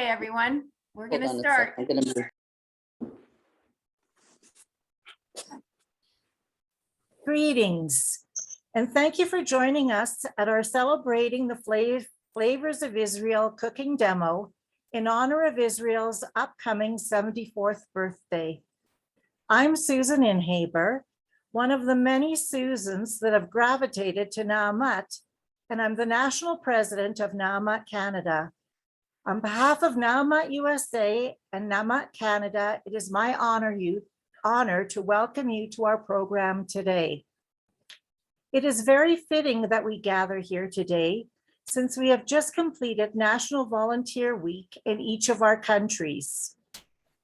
Okay, everyone, we're going to Hold on a start. sec. I'm going to move. Greetings, and thank you for joining us at our Celebrating the Flavors of Israel cooking demo in honor of Israel's upcoming 74th birthday. I'm Susan Inhaber, one of the many Susans that have gravitated to Naamat, and I'm the national president of Naamat Canada. On behalf of Naamat USA and Naamat Canada, it is my honor to welcome you to our program today. It is very fitting that we gather here today since we have just completed National Volunteer Week in each of our countries.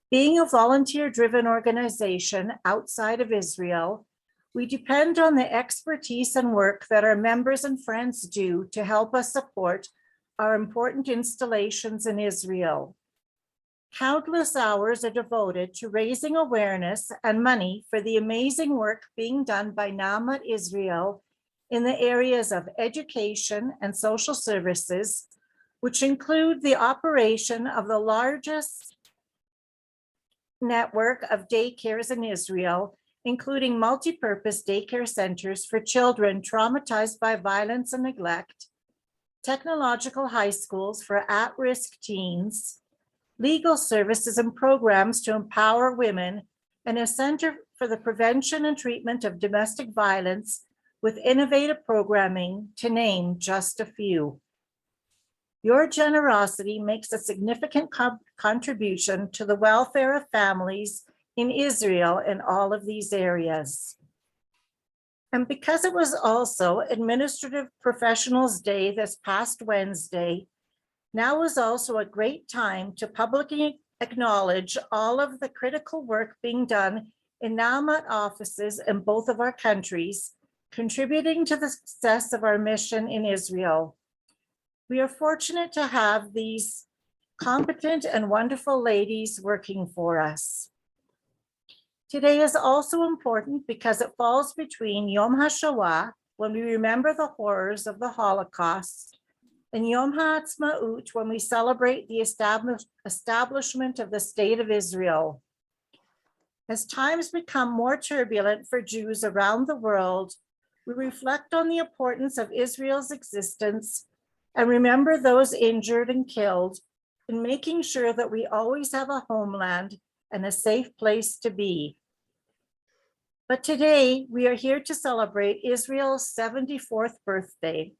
Being a volunteer-driven organization outside of Israel, we depend on the expertise and work that our members and friends do to help us support our important installations in Israel. Countless hours are devoted to raising awareness and money for the amazing work being done by Naamat Israel in the areas of education and social services, which include the operation of the largest network of daycares in Israel, including multi-purpose daycare centers for children traumatized by violence and neglect, technological high schools for at-risk teens, legal services and programs to empower women, and a center for the prevention and treatment of domestic violence with innovative programming, to name just a few. Your generosity makes a significant contribution to the welfare of families in Israel in all of these areas. And because it was also Administrative Professionals Day this past Wednesday, now is also a great time to publicly acknowledge all of the critical work being done in Naamat offices in both of our countries, contributing to the success of our mission in Israel. We are fortunate to have these competent and wonderful ladies working for us. Today is also important because it falls between Yom Ha, when we remember the horrors of the Holocaust, and Yom Ha Atzmaut, when we celebrate the establishment of the State of Israel. As times become more turbulent for Jews around the world, we reflect on the importance of Israel's existence and remember those injured and killed in making sure that we always have a homeland and a safe place to be. But today we are here to celebrate Israel's 74th birthday.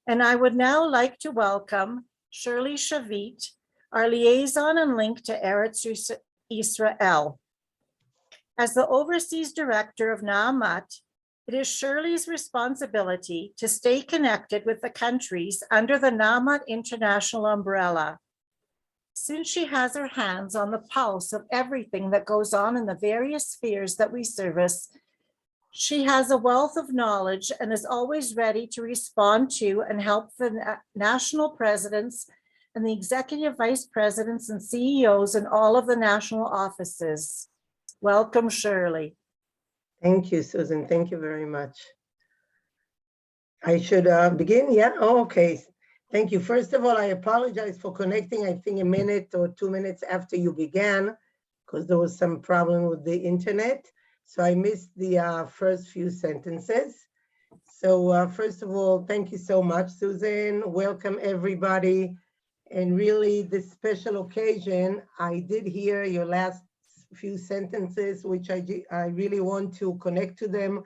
And I would now like to welcome Shirley Shavit, our liaison and link to Eretz Israel. As the Overseas Director of Naamat, it is Shirley's responsibility to stay connected with the countries under the Naamat International umbrella. Since she has her hands on the pulse of everything that goes on in the various spheres that we service, she has a wealth of knowledge and is always ready to respond to and help the national presidents and the executive vice presidents and CEOs in all of the national offices. Welcome, Shirley. Thank you, Susan. Thank you very much. I should begin? Yeah? Oh, okay. Thank you. First of all, I apologize for connecting, I think, a minute or 2 minutes after you began, because there was some problem with the internet. So I missed the first few sentences. So first of all, thank you so much, Susan. Welcome, everybody. And really, this special occasion, I did hear your last few sentences, which I really want to connect to them.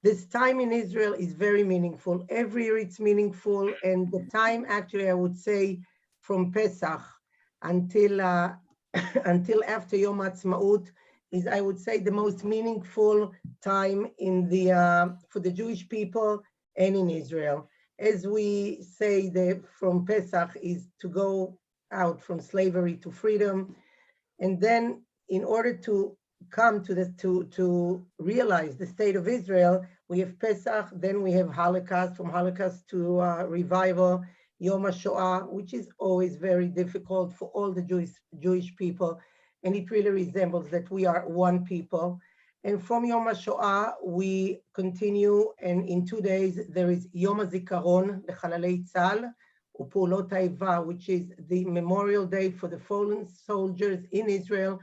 This time in Israel is very meaningful. Every year it's meaningful. And the time, actually, I would say from Pesach until after Yom Ha Atzmaut is, I would say, the most meaningful time in for the Jewish people and in Israel. As we say, from Pesach is to go out from slavery to freedom. And then in order to come to realize the state of Israel, we have Pesach, then we have Holocaust, from Holocaust to revival, Yom Ha, which is always very difficult for all the Jewish people. And it really resembles that we are one people. And from Yom HaShoah, we continue, and in 2 days, there is Yom HaZikaron, the Chalalei Tzahal, Upulot Haiva, which is the Memorial Day for the fallen soldiers in Israel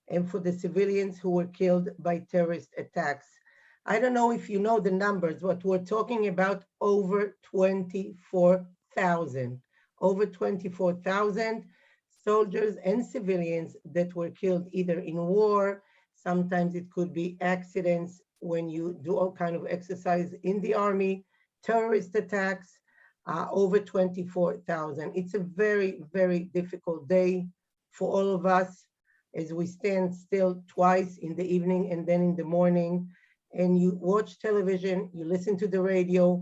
and for the civilians who were killed by terrorist attacks. I don't know if you know the numbers, but we're talking about over 24,000 soldiers and civilians that were killed either in war. Sometimes it could be accidents when you do all kind of exercise in the army, terrorist attacks, over 24,000. It's a very, very difficult day for all of us as we stand still twice in the evening and then in the morning, and you watch television, you listen to the radio,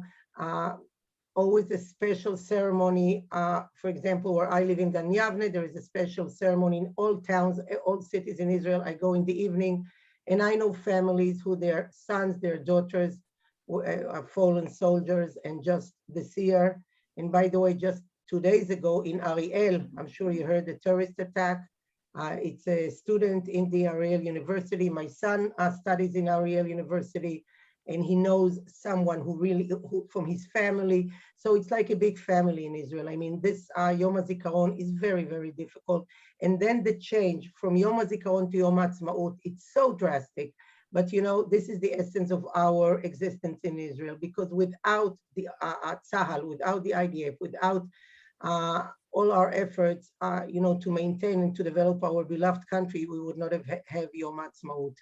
always a special ceremony. For example, where I live in Gan Yavne, there is a special ceremony in all towns, all cities in Israel. I go in the evening, and I know families who their sons, their daughters are fallen soldiers, and just this year, and by the way, just 2 days ago in Ariel, I'm sure you heard the terrorist attack. It's a student in the Ariel University. My son studies in Ariel University, and he knows someone who from his family. So it's like a big family in Israel. I mean, this Yom HaZikaron is very, very difficult. And then the change from Yom HaZikaron to Yom Ha Atzmaut, it's so drastic. But you know, this is the essence of our existence in Israel, because without the Tzahal, without the IDF, without all our efforts, to maintain and to develop our beloved country, we would not have Yom Ha Atzmaut.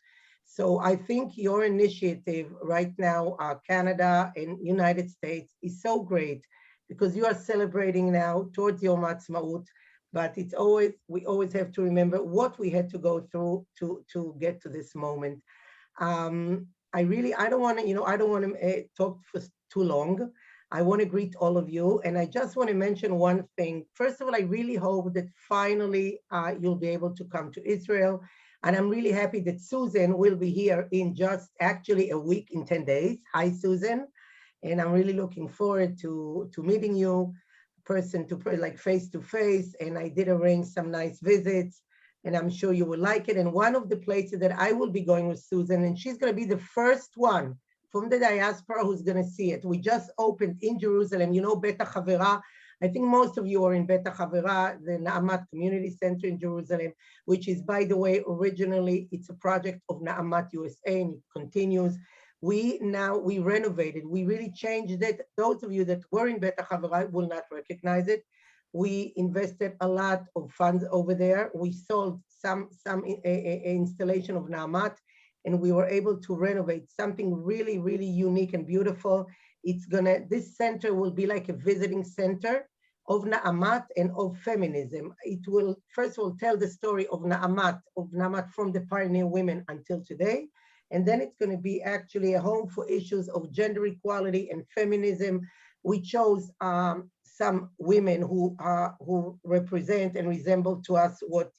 So I think your initiative right now, Canada and United States, is so great, because you are celebrating now towards Yom Ha Atzmaut, but we always have to remember what we had to go through to get to this moment. I don't want to talk for too long. I want to greet all of you, and I just want to mention one thing. First of all, I really hope that finally you'll be able to come to Israel, and I'm really happy that Susan will be here in just actually a week, in 10 days. Hi, Susan, and I'm really looking forward to meeting you, like face to face, and I did arrange some nice visits, and I'm sure you will like it. And one of the places that I will be going with Susan, and she's going to be the first one from the diaspora who's going to see it. We just opened in Jerusalem, Bet HaChavera. I think most of you are in Bet HaChavera, the Na'amat Community Center in Jerusalem, which is, by the way, originally, it's a project of Na'amat USA, and it continues. We renovated, we really changed it. Those of you that were in Bet HaChavera will not recognize it. We invested a lot of funds over there. We sold some installation of Na'amat, and we were able to renovate something really, really unique and beautiful. This center will be like a visiting center of Na'amat and of feminism. It will, first of all, tell the story of Na'amat from the pioneer women until today. And then it's going to be actually a home for issues of gender equality and feminism. We chose some women who represent and resemble to us what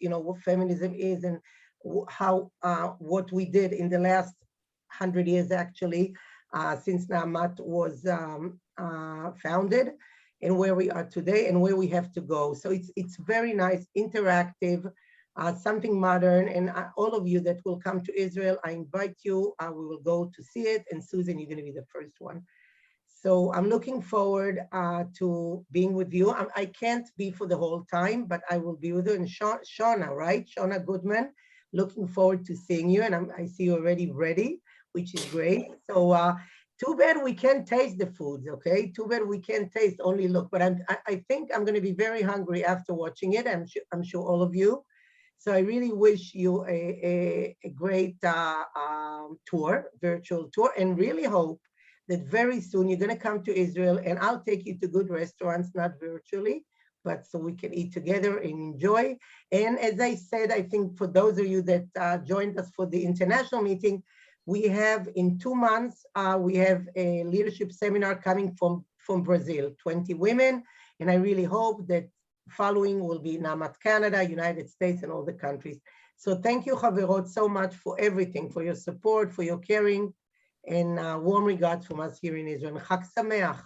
feminism is, and what we did in the last 100 years, actually, since Na'amat was founded, and where we are today and where we have to go. So it's very nice, interactive, something modern, and all of you that will come to Israel, I invite you. We will go to see it, and Susan, you're going to be the first one. So I'm looking forward to being with you. I can't be for the whole time, but I will be with you. And Shawna, right? Shawna Goodman, looking forward to seeing you. And I see you already ready, which is great. So too bad we can't taste the foods, okay? Too bad we can't taste, only look. But I think I'm going to be very hungry after watching it. I'm sure all of you. So I really wish you a great tour, virtual tour, and really hope that very soon you're going to come to Israel, and I'll take you to good restaurants, not virtually, but so we can eat together and enjoy. And as I said, I think for those of you that joined us for the international meeting, we have in 2 months, we have a leadership seminar coming from Brazil, 20 women. And I really hope that following will be Na'amat Canada, United States, and all the countries. So thank you, Chaverot, so much for everything, for your support, for your caring, and warm regards from us here in Israel. Chag Sameach.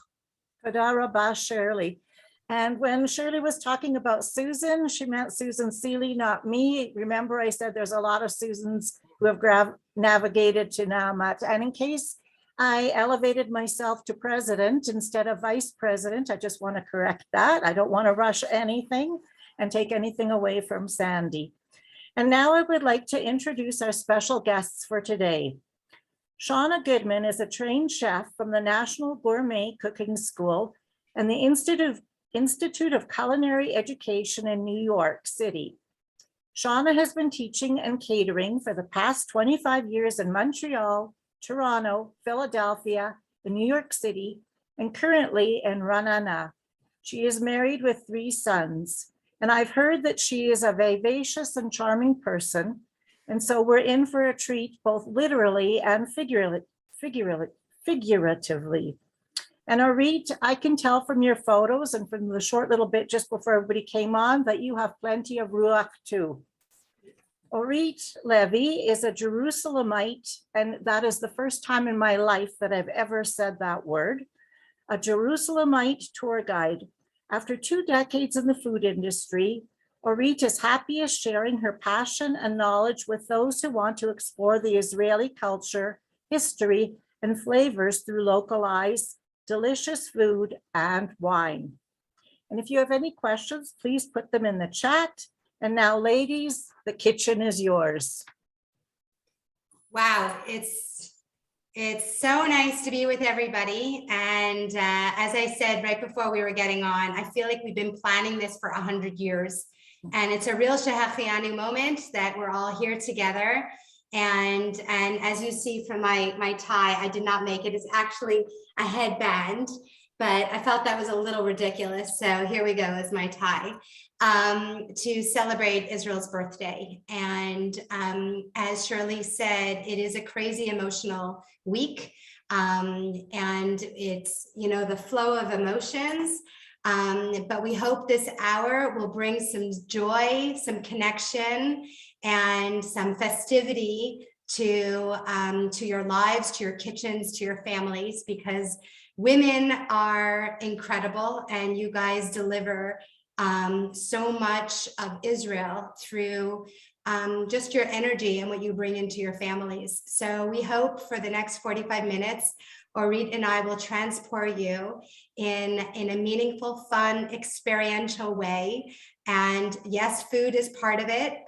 Toda Rabah, Shirley. And when Shirley was talking about Susan, she meant Susan Seeley, not me. Remember, I said there's a lot of Susans who have navigated to Na'amat. And in case I elevated myself to president instead of vice president. I just want to correct that. I don't want to rush anything and take anything away from Sandy. And now I would like to introduce our special guests for today. Shawna Goodman is a trained chef from the National Gourmet Cooking School and the Institute of Culinary Education in New York City. Shawna has been teaching and catering for the past 25 years in Montreal, Toronto, Philadelphia, and New York City, and currently in Ranana. She is married with 3 sons, and I've heard that she is a vivacious and charming person, and so we're in for a treat both literally and figuratively. And Orit, I can tell from your photos and from the short little bit just before everybody came on that you have plenty of ruach too. Orit Levy is a Jerusalemite, and that is the first time in my life that I've ever said that word. A Jerusalemite tour guide. After 2 decades in the food industry, Orit is happiest sharing her passion and knowledge with those who want to explore the Israeli culture, history, and flavors through localized, delicious food and wine. And if you have any questions, please put them in the chat. And now, ladies, the kitchen is yours. Wow, it's so nice to be with everybody. And as I said right before we were getting on, I feel like we've been planning this for 100 years. And it's a real Shehachianu moment that we're all here together. And as you see from my tie, I did not make it. It's actually a headband, but I felt that was a little ridiculous. So here we go as my tie. To celebrate Israel's birthday. And as Shirley said, it is a crazy emotional week. And it's, you know, the flow of emotions. But we hope this hour will bring some joy, some connection, and some festivity to your lives, to your kitchens, to your families, because women are incredible and you guys deliver so much of Israel through just your energy and what you bring into your families. So we hope for the next 45 minutes, Orit and I will transport you in a meaningful, fun, experiential way. And yes, food is part of it,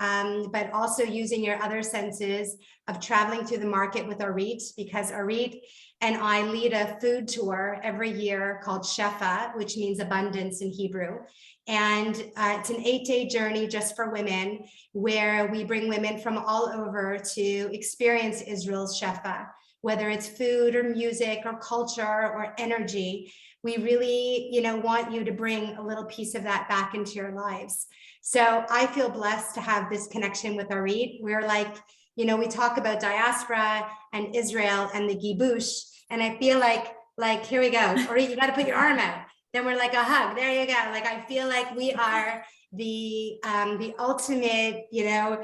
but also using your other senses of traveling through the market with Orit, because Orit and I lead a food tour every year called Shefa, which means abundance in Hebrew. And it's an 8-day journey just for women, where we bring women from all over to experience Israel's Shefa, whether it's food or music or culture or energy. We really, you know, want you to bring a little piece of that back into your lives. So I feel blessed to have this connection with Orit. We're like, you know, we talk about diaspora and Israel and the gibush, and I feel like here we go. Orit, you got to put your arm out. Then we're like a hug. There you go. Like I feel like we are the ultimate, you know,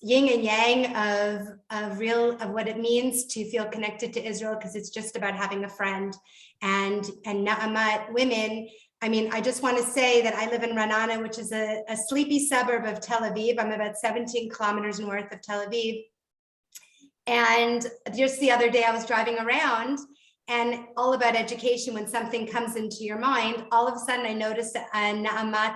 yin and yang of what it means to feel connected to Israel, because it's just about having a friend. And Na'amat women, I mean, I just want to say that I live in Ranana, which is a sleepy suburb of Tel Aviv. I'm about 17 kilometers north of Tel Aviv. And just the other day I was driving around, and all about education, when something comes into your mind, all of a sudden I noticed a Na'amat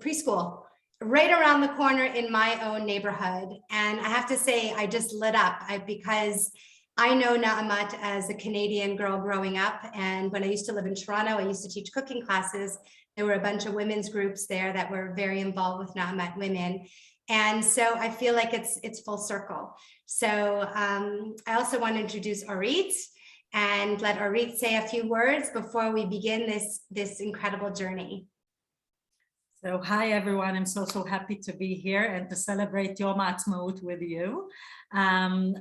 preschool right around the corner in my own neighborhood. And I have to say, I just lit up because I know Na'amat as a Canadian girl growing up. And when I used to live in Toronto, I used to teach cooking classes. There were a bunch of women's groups there that were very involved with Na'amat women. And so I feel like it's full circle. So I also want to introduce Orit and let Orit say a few words before we begin this incredible journey. So hi everyone, I'm so happy to be here and to celebrate Yom Ha Atzmaut with you.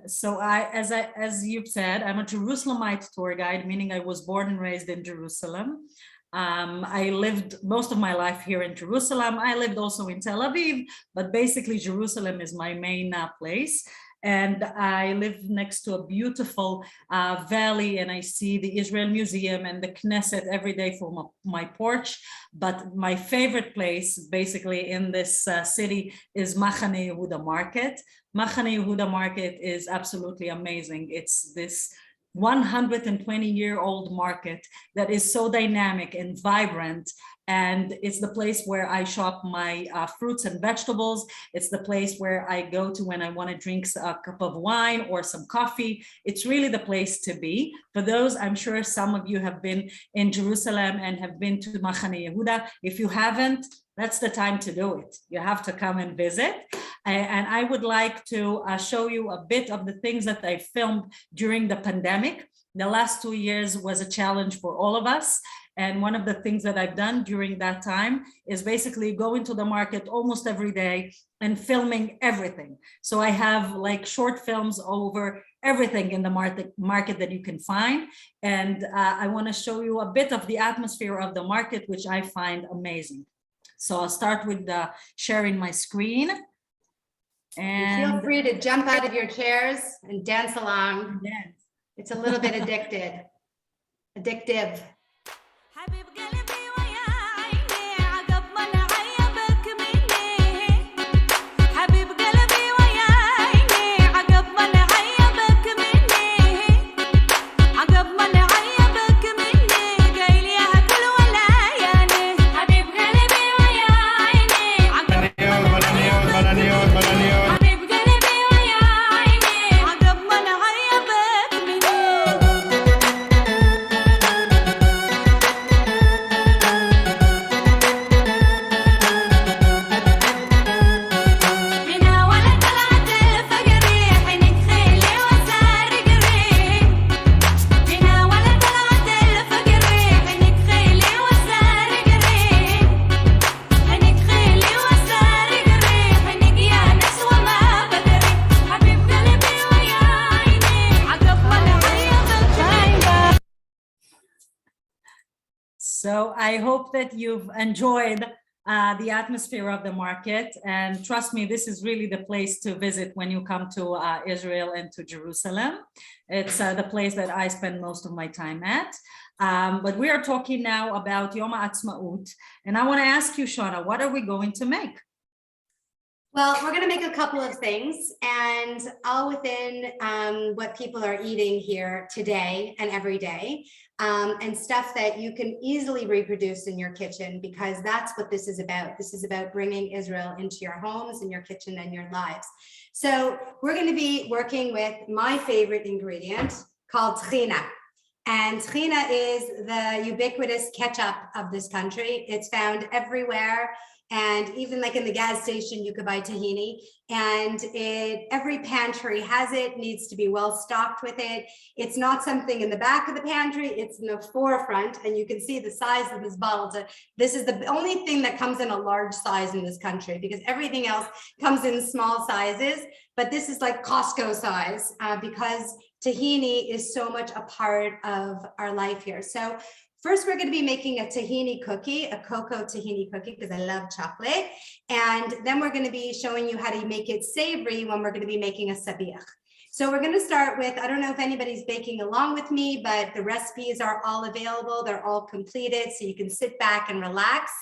So as you've said, I'm a Jerusalemite tour guide, meaning I was born and raised in Jerusalem. I lived most of my life here in Jerusalem. I lived also in Tel Aviv, but basically Jerusalem is my main place. and I live next to a beautiful valley, and I see the Israel Museum and the Knesset every day from my porch. But my favorite place basically in this city is Machane Yehuda Market. Machane Yehuda Market is absolutely amazing. It's this 120-year-old market that is so dynamic and vibrant, and it's the place where I shop my fruits and vegetables. It's the place where I go to when I want to drink a cup of wine or some coffee. It's really the place to be. For those, I'm sure some of you have been in Jerusalem and have been to Machane Yehuda. If you haven't, that's the time to do it. You have to come and visit. And I would like to show you a bit of the things that I filmed during the pandemic. The last 2 years was a challenge for all of us. And one of the things that I've done during that time is basically go into the market almost every day and filming everything. So I have like short films over everything in the market that you can find. And I want to show you a bit of the atmosphere of the market, which I find amazing. So I'll start with sharing my screen. And feel free to jump out of your chairs and dance along. yes. It's a little bit addictive. So I hope that you've enjoyed the atmosphere of the market, and trust me, this is really the place to visit when you come to Israel and to Jerusalem. It's the place that I spend most of my time at. But we are talking now about Yom Ha Atzmaut, and I want to ask you, Shawna, what are we going to make? Well, we're going to make a couple of things, and all within what people are eating here today and every day, and stuff that you can easily reproduce in your kitchen, because that's what this is about. This is about bringing Israel into your homes and your kitchen and your lives. So we're going to be working with my favorite ingredient called tahini. And tahini is the ubiquitous ketchup of this country. It's found everywhere. And even like in the gas station, you could buy tahini, and every pantry has it, needs to be well stocked with it. It's not something in the back of the pantry, it's in the forefront, and you can see the size of this bottle. This is the only thing that comes in a large size in this country, because everything else comes in small sizes, but this is like Costco size because tahini is so much a part of our life here. So first, we're going to be making a tahini cookie, a cocoa tahini cookie, because I love chocolate. And then we're going to be showing you how to make it savory when we're going to be making a sabich. So we're going to start with, I don't know if anybody's baking along with me, but the recipes are all available. They're all completed, so you can sit back and relax.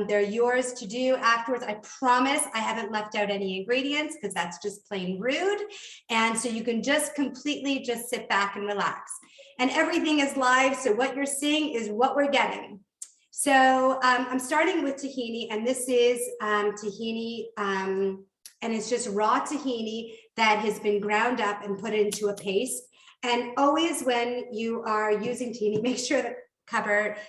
They're yours to do afterwards. I promise I haven't left out any ingredients, because that's just plain rude. And so you can just completely just sit back and relax. And everything is live, so what you're seeing is what we're getting. So I'm starting with tahini, and this is tahini, and it's just raw tahini that has been ground up and put into a paste. And always when you are using tahini, make sure that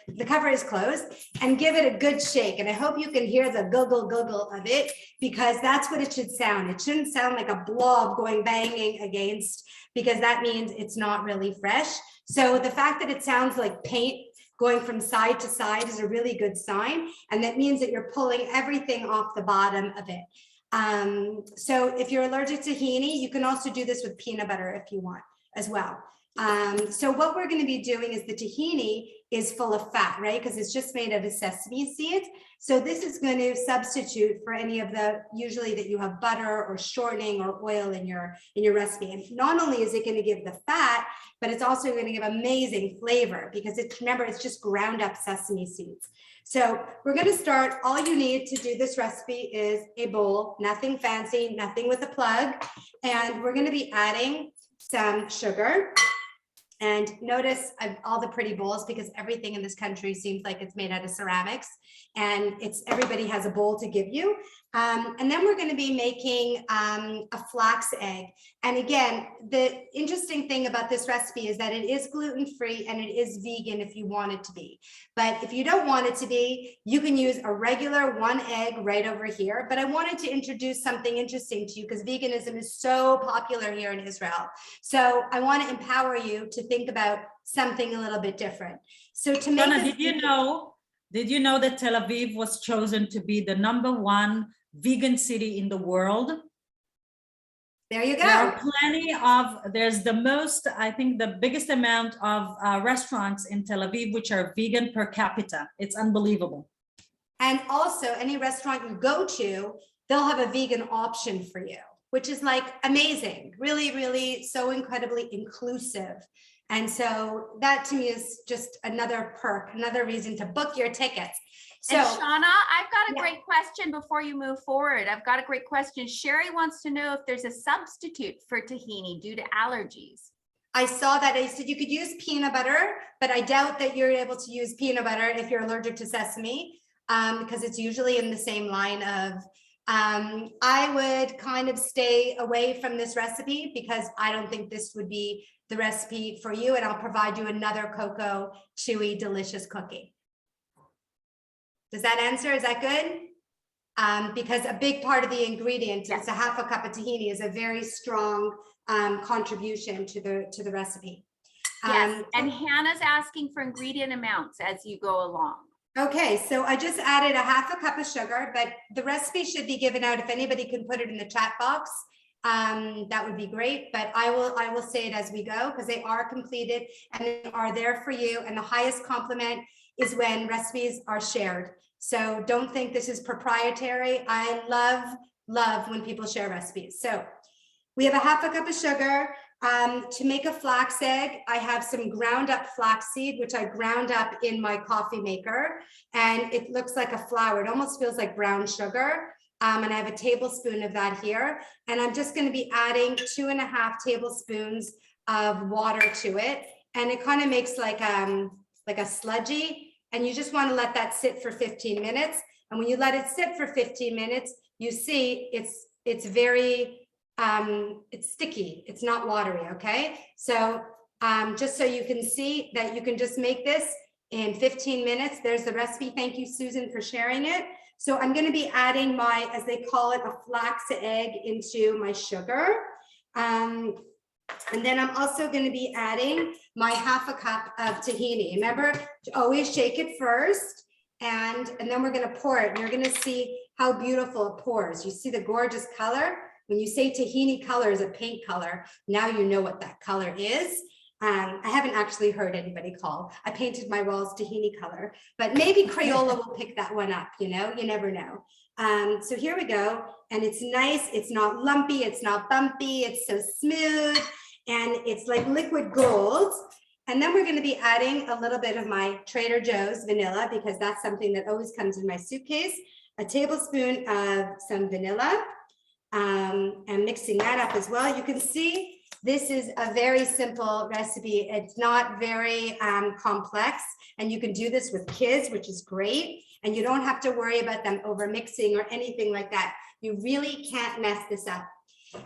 the cover is closed, and give it a good shake. And I hope you can hear the guggle of it, because that's what it should sound. It shouldn't sound like a blob going banging against, because that means it's not really fresh. So the fact that it sounds like paint going from side to side is a really good sign. And that means that you're pulling everything off the bottom of it. So if you're allergic to tahini, you can also do this with peanut butter if you want as well. So what we're going to be doing is the tahini is full of fat, right? Because it's just made out of sesame seeds. So this is going to substitute for any of the, usually that you have butter or shortening or oil in your recipe. And not only is it going to give the fat, but it's also going to give amazing flavor because remember, it's just ground up sesame seeds. So we're going to start. All you need to do this recipe is a bowl, nothing fancy, nothing with a plug. And we're going to be adding some sugar. And notice all the pretty bowls because everything in this country seems like it's made out of ceramics and everybody has a bowl to give you. And then we're going to be making a flax egg. And again, the interesting thing about this recipe is that it is gluten-free and it is vegan if you want it to be. But if you don't want it to be, you can use a regular 1 egg right over here. But I wanted to introduce something interesting to you because veganism is so popular here in Israel. So I want to empower you to think about something a little bit different. So to make Shawna, did you know that Tel Aviv was chosen to be the #1 vegan city in the world? There you go. There are there's the most, I think the biggest amount of restaurants in Tel Aviv, which are vegan per capita. It's unbelievable. And also any restaurant you go to, they'll have a vegan option for you, which is like amazing, really, really so incredibly inclusive. And so that to me is just another perk, another reason to book your tickets. So and Shawna, I've got a yeah. great question before you move forward. I've got a great question. Sherry wants to know if there's a substitute for tahini due to allergies. I saw that. I said you could use peanut butter, but I doubt that you're able to use peanut butter if you're allergic to sesame, because it's usually in the same line of, I would kind of stay away from this recipe because I don't think this would be the recipe for you. And I'll provide you another cocoa, chewy, delicious cookie. Does that answer? Is that good? Because a big part of the ingredient, it's a half a cup of tahini, is a very strong contribution to the recipe. Yes, and Hannah's asking for ingredient amounts as you go along. Okay, so I just added a half a cup of sugar, but the recipe should be given out. If anybody can put it in the chat box, that would be great. But I will say it as we go because they are completed and they are there for you. And the highest compliment is when recipes are shared. So don't think this is proprietary. I love when people share recipes. So we have a half a cup of sugar. To make a flax egg, I have some ground up flaxseed, which I ground up in my coffee maker, and it looks like a flour. It almost feels like brown sugar. And I have a tablespoon of that here. And I'm just going to be adding 2.5 tablespoons of water to it. And it kind of makes like a sludgy. And you just want to let that sit for 15 minutes. And when you let it sit for 15 minutes, you see it's very, it's sticky. It's not watery. Okay. So just so you can see that you can just make this in 15 minutes. There's the recipe. Thank you, Susan, for sharing it. So I'm going to be adding my, as they call it, a flax egg into my sugar. And then I'm also going to be adding my half a cup of tahini. Remember to always shake it first, and then we're going to pour it. And you're going to see how beautiful it pours. You see the gorgeous color? When you say tahini color is a paint color, now you know what that color is. I haven't actually heard anybody call. I painted my walls tahini color, but maybe Crayola will pick that one up, you know, you never know. So here we go. And it's nice. It's not lumpy. It's not bumpy. It's so smooth. And it's like liquid gold. And then we're going to be adding a little bit of my Trader Joe's vanilla because that's something that always comes in my suitcase. A tablespoon of some vanilla and mixing that up as well. You can see this is a very simple recipe. It's not very complex, and you can do this with kids, which is great. And you don't have to worry about them over mixing or anything like that. You really can't mess this up.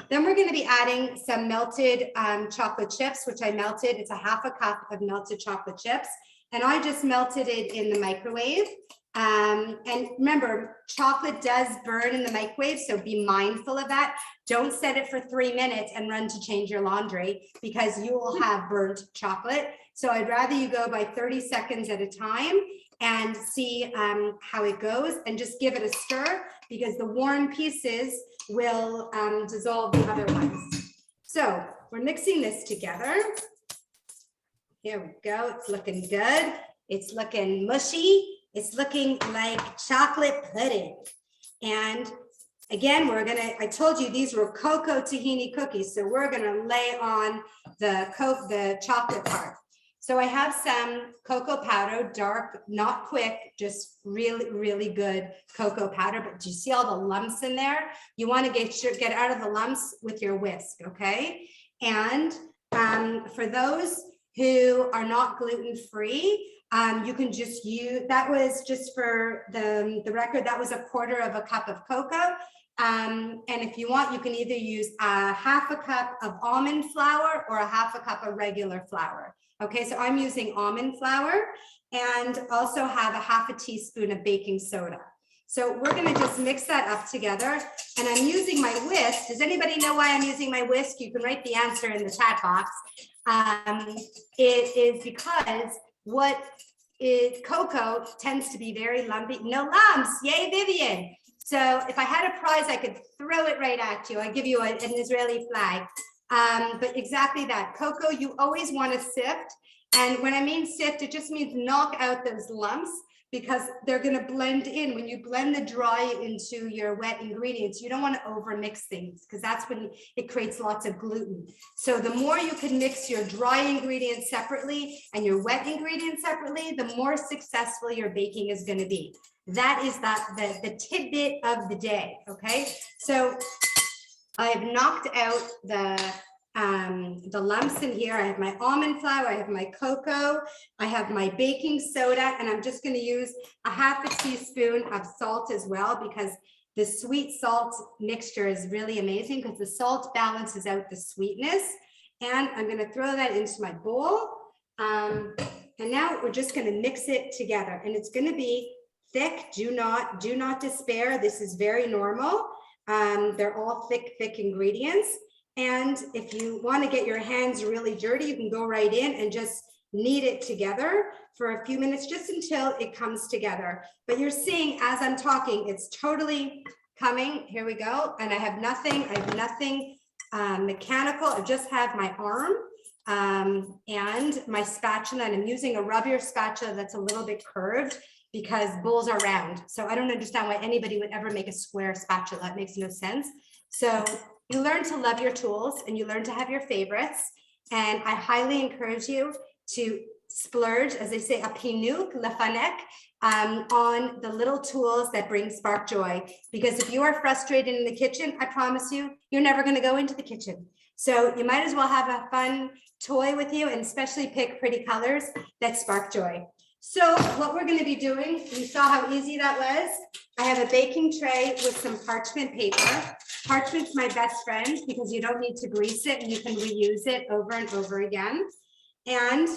Then we're going to be adding some melted chocolate chips, which I melted. It's a half a cup of melted chocolate chips. And I just melted it in the microwave. And remember, chocolate does burn in the microwave, so be mindful of that. Don't set it for 3 minutes and run to change your laundry because you will have burnt chocolate. So I'd rather you go by 30 seconds at a time and see how it goes, and just give it a stir because the warm pieces will dissolve the other ones. So we're mixing this together. Here we go. It's looking good. It's looking mushy. It's looking like chocolate pudding. And again, I told you these were cocoa tahini cookies. So we're gonna lay on the chocolate part. So I have some cocoa powder, dark, not quick, just really, really good cocoa powder. But do you see all the lumps in there? You want to get out of the lumps with your whisk, okay? And for those who are not gluten-free, you can just use, that was just for the record, that was 1/4 cup of cocoa. And if you want, you can either use 1/2 cup of almond flour or 1/2 cup of regular flour. Okay, so I'm using almond flour and also have 1/2 teaspoon of baking soda. So we're gonna just mix that up together. And I'm using my whisk. Does anybody know why I'm using my whisk? You can write the answer in the chat box. It is because cocoa tends to be very lumpy. No lumps, yay, Vivian. So if I had a prize, I could throw it right at you. I'd give you an Israeli flag. But exactly that. Cocoa, you always want to sift. And when I mean sift, it just means knock out those lumps because they're going to blend in. When you blend the dry into your wet ingredients, you don't want to overmix things because that's when it creates lots of gluten. So the more you can mix your dry ingredients separately and your wet ingredients separately, the more successful your baking is going to be. That is the tidbit of the day, okay? So I have knocked out the lumps in here. I have my almond flour, I have my cocoa, I have my baking soda, and I'm just going to use 1/2 teaspoon of salt as well because the sweet salt mixture is really amazing because the salt balances out the sweetness. And I'm going to throw that into my bowl. And now we're just going to mix it together, and it's going to be thick. Do not despair. This is very normal. They're all thick ingredients. And if you want to get your hands really dirty, you can go right in and just knead it together for a few minutes, just until it comes together. But you're seeing as I'm talking, it's totally coming. Here we go. And I have nothing mechanical. I just have my arm and my spatula. And I'm using a rubber spatula that's a little bit curved because bowls are round. So I don't understand why anybody would ever make a square spatula. It makes no sense. So you learn to love your tools and you learn to have your favorites. And I highly encourage you to splurge, as they say, a pinuk lefanek, on the little tools that bring spark joy. Because if you are frustrated in the kitchen, I promise you, you're never going to go into the kitchen. So you might as well have a fun toy with you and especially pick pretty colors that spark joy. So what we're going to be doing, you saw how easy that was. I have a baking tray with some parchment paper. Parchment's my best friend because you don't need to grease it and you can reuse it over and over again. And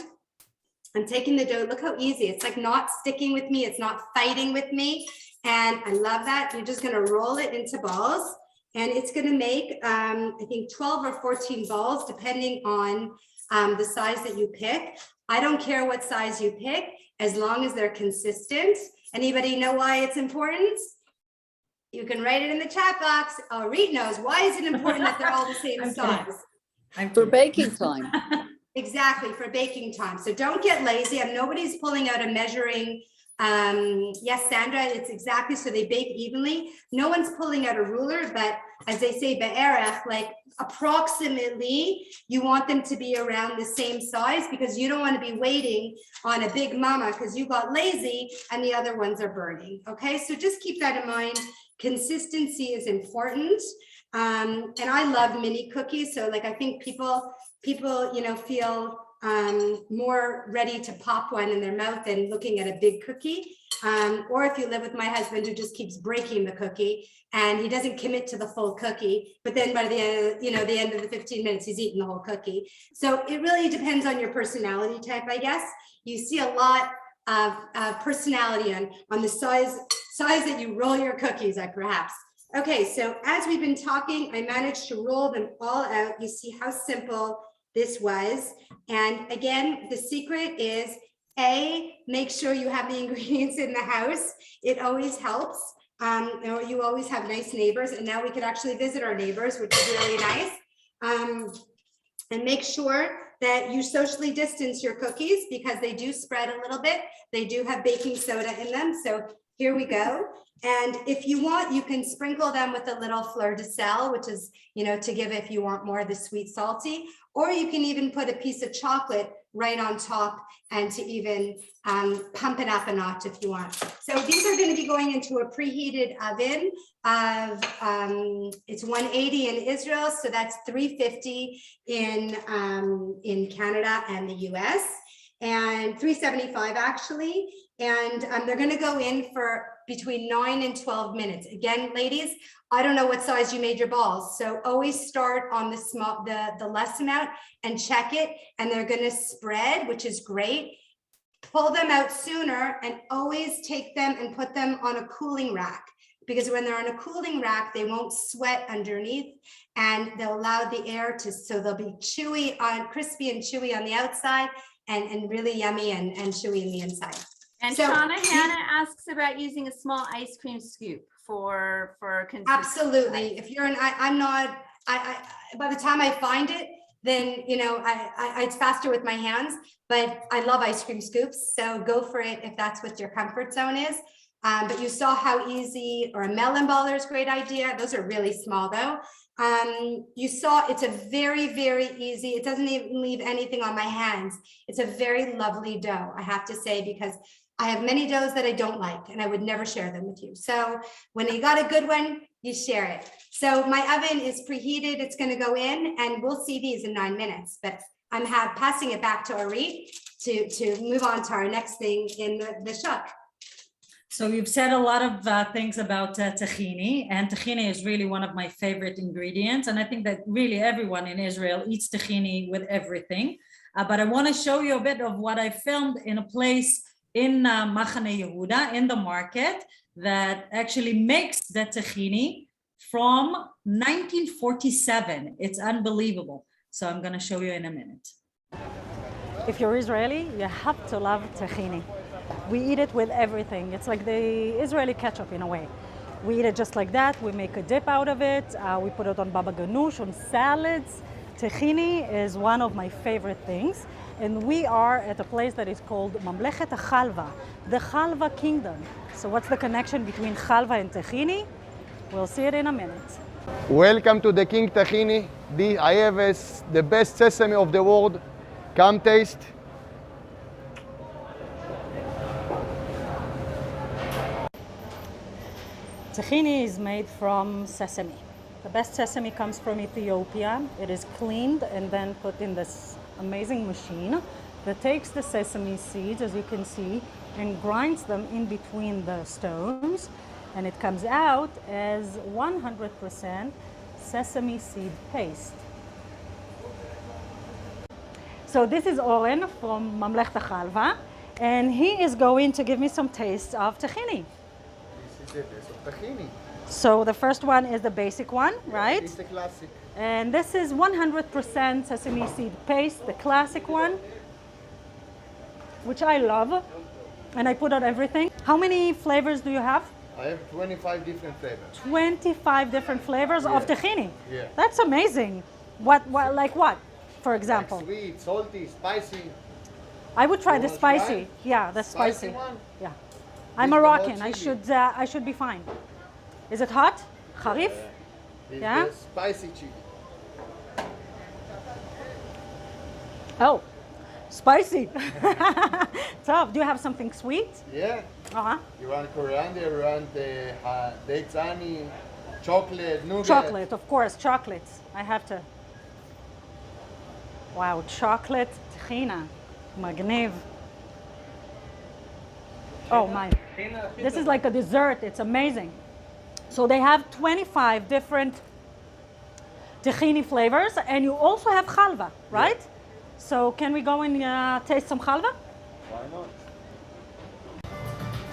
I'm taking the dough. Look how easy. It's like not sticking with me. It's not fighting with me. And I love that. You're just going to roll it into balls. And it's going to make, I think, 12 or 14 balls, depending on the size that you pick. I don't care what size you pick, as long as they're consistent. Anybody know why it's important? You can write it in the chat box. Orit knows. Why is it important that they're all the same size? For baking time. Exactly, for baking time. So don't get lazy. And nobody's pulling out a measuring. Yes, Sandra, it's exactly so they bake evenly. No one's pulling out a ruler, but as they say, be'erech, like approximately, you want them to be around the same size because you don't want to be waiting on a big mama because you got lazy and the other ones are burning. Okay, so just keep that in mind. Consistency is important. And I love mini cookies. So like, I think people, feel more ready to pop one in their mouth than looking at a big cookie. Or if you live with my husband who just keeps breaking the cookie and he doesn't commit to the full cookie, but then by the end, the end of the 15 minutes, he's eaten the whole cookie. So it really depends on your personality type, I guess. You see a lot of personality on the size that you roll your cookies at, perhaps. Okay, so as we've been talking, I managed to roll them all out. You see how simple this was. And again, the secret is make sure you have the ingredients in the house. It always helps. You always have nice neighbors, and now we could actually visit our neighbors, which is really nice. And make sure that you socially distance your cookies because they do spread a little bit. They do have baking soda in them. So here we go. And if you want, you can sprinkle them with a little fleur de sel, which is, to give if you want more of the sweet salty, or you can even put a piece of chocolate right on top and to even pump it up a notch if you want. So these are going to be going into a preheated oven of, it's 180 in Israel, so that's 350 in Canada and the US, and 375 actually. And they're going to go in for between 9 and 12 minutes. Again, ladies, I don't know what size you made your balls, so always start on the small, the less amount and check it. And they're going to spread, which is great. Pull them out sooner and always take them and put them on a cooling rack, because when they're on a cooling rack, they won't sweat underneath and they'll allow the air to, so they'll be chewy crispy and chewy on the outside and really yummy and chewy in the inside. And So- Shawna, Hannah asks about using a small ice cream scoop for consistency. Absolutely. If you're I'm not, by the time I find it, then, it's faster with my hands, but I love ice cream scoops. So go for it if that's what your comfort zone is. But you saw how easy, or a melon baller is a great idea. Those are really small though. You saw it's a very, very easy, it doesn't even leave anything on my hands. It's a very lovely dough, I have to say, because I have many doughs that I don't like and I would never share them with you. So when you got a good one, you share it. So my oven is preheated. It's going to go in and we'll see these in 9 minutes, but I'm passing it back to Orit to move on to our next thing in the shuk. So you've said a lot of things about tahini, and tahini is really one of my favorite ingredients. And I think that really everyone in Israel eats tahini with everything. But I want to show you a bit of what I filmed in a place in Machane Yehuda, in the market, that actually makes the tahini from 1947. It's unbelievable. So I'm going to show you in a minute. If you're Israeli, you have to love tahini. We eat it with everything. It's like the Israeli ketchup in a way. We eat it just like that. We make a dip out of it. We put it on baba ganoush, on salads. Tahini is one of my favorite things. And we are at a place that is called Mamlechet HaChalva, the Chalva Kingdom. So what's the connection between Chalva and tahini? We'll see it in a minute. Welcome to the King Tahini. I have the best sesame of the world. Come taste. Tahini is made from sesame. The best sesame comes from Ethiopia. It is cleaned and then put in this amazing machine that takes the sesame seeds, as you can see, and grinds them in between the stones, and it comes out as 100% sesame seed paste. So this is Oren from Mamlechet HaChalva, and he is going to give me some taste of tahini. This is the best of tahini. So the first one is the basic one, right? It's the classic. And this is 100% sesame seed paste, the classic one, which I love. And I put on everything. How many flavors do you have? I have 25 different flavors. 25 different flavors of tahini. Yeah. That's amazing. What, like what, for example? Like sweet, salty, spicy. I would try You the wanna spicy. try? Yeah, the spicy. one? Yeah. I'm With the hot Moroccan. chili. I should be fine. Is it hot? Harif? It's Yeah? the spicy chili. Oh, spicy. Tough. Do you have something sweet? Yeah. Uh-huh. You want coriander, you want dates honey, chocolate, nougat. Chocolate, of course, chocolates. I have to. Wow, chocolate tahina. Magniv. Oh my. This is like a dessert. It's amazing. So they have 25 different tahini flavors, and you also have chalva, right? Yeah. So can we go and taste some chalva? Why not?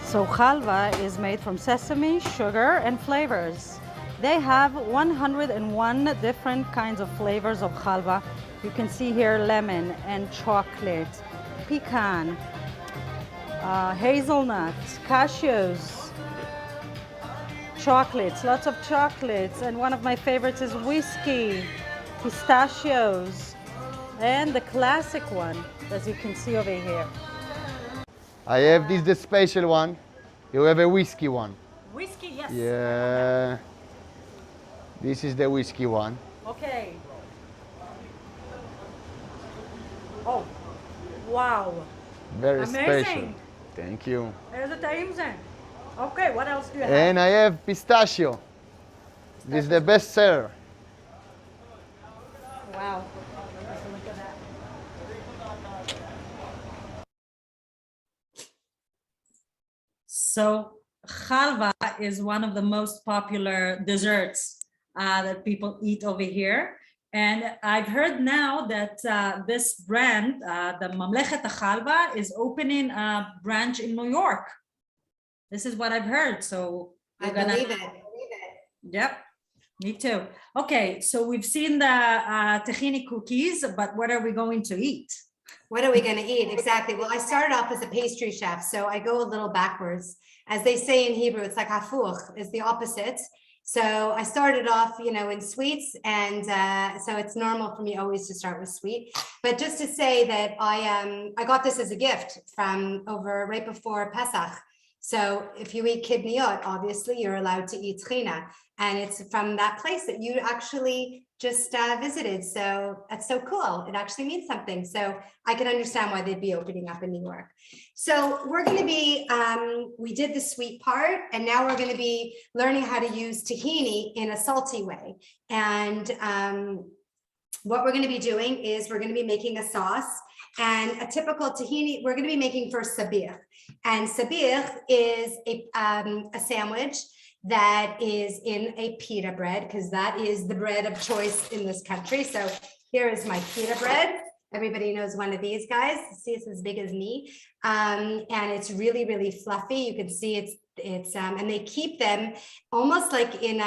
So chalva is made from sesame, sugar, and flavors. They have 101 different kinds of flavors of chalva. You can see here lemon and chocolate, pecan, hazelnuts, cashews, chocolates, lots of chocolates, and one of my favorites is whiskey, pistachios, And the classic one, as you can see over here. I have this the special one. You have a whiskey one. Whiskey, yes. Yeah. This is the whiskey one. Okay. Oh, wow. Very Amazing. special. Thank you. איזה טעים זה. Okay, what else do you have? And I have pistachio. This is the best seller. Wow. Let's look at that. So chalva is one of the most popular desserts that people eat over here. And I've heard now that this brand, the Mamlechet Chalva, is opening a branch in New York. This is what I've heard. So I believe it. Yep, me too. Okay, so we've seen the tahini cookies, but what are we going to eat? What are we going to eat? Exactly. Well, I started off as a pastry chef, so I go a little backwards. As they say in Hebrew, it's like hafuch, is the opposite. So I started off, in sweets, and so it's normal for me always to start with sweet. But just to say that I got this as a gift from over right before Pesach. So if you eat kidneyot, obviously you're allowed to eat tahini, and it's from that place that you actually just visited. So that's so cool. It actually means something. So I can understand why they'd be opening up in New York. So we're going to be, we did the sweet part, and now we're going to be learning how to use tahini in a salty way. And what we're going to be doing is we're going to be making a sauce, and a typical tahini, we're going to be making for sabich. And sabich is a sandwich that is in a pita bread, because that is the bread of choice in this country. So here is my pita bread. Everybody knows one of these guys. See, it's as big as me. And it's really, really fluffy. You can see it's and they keep them almost like in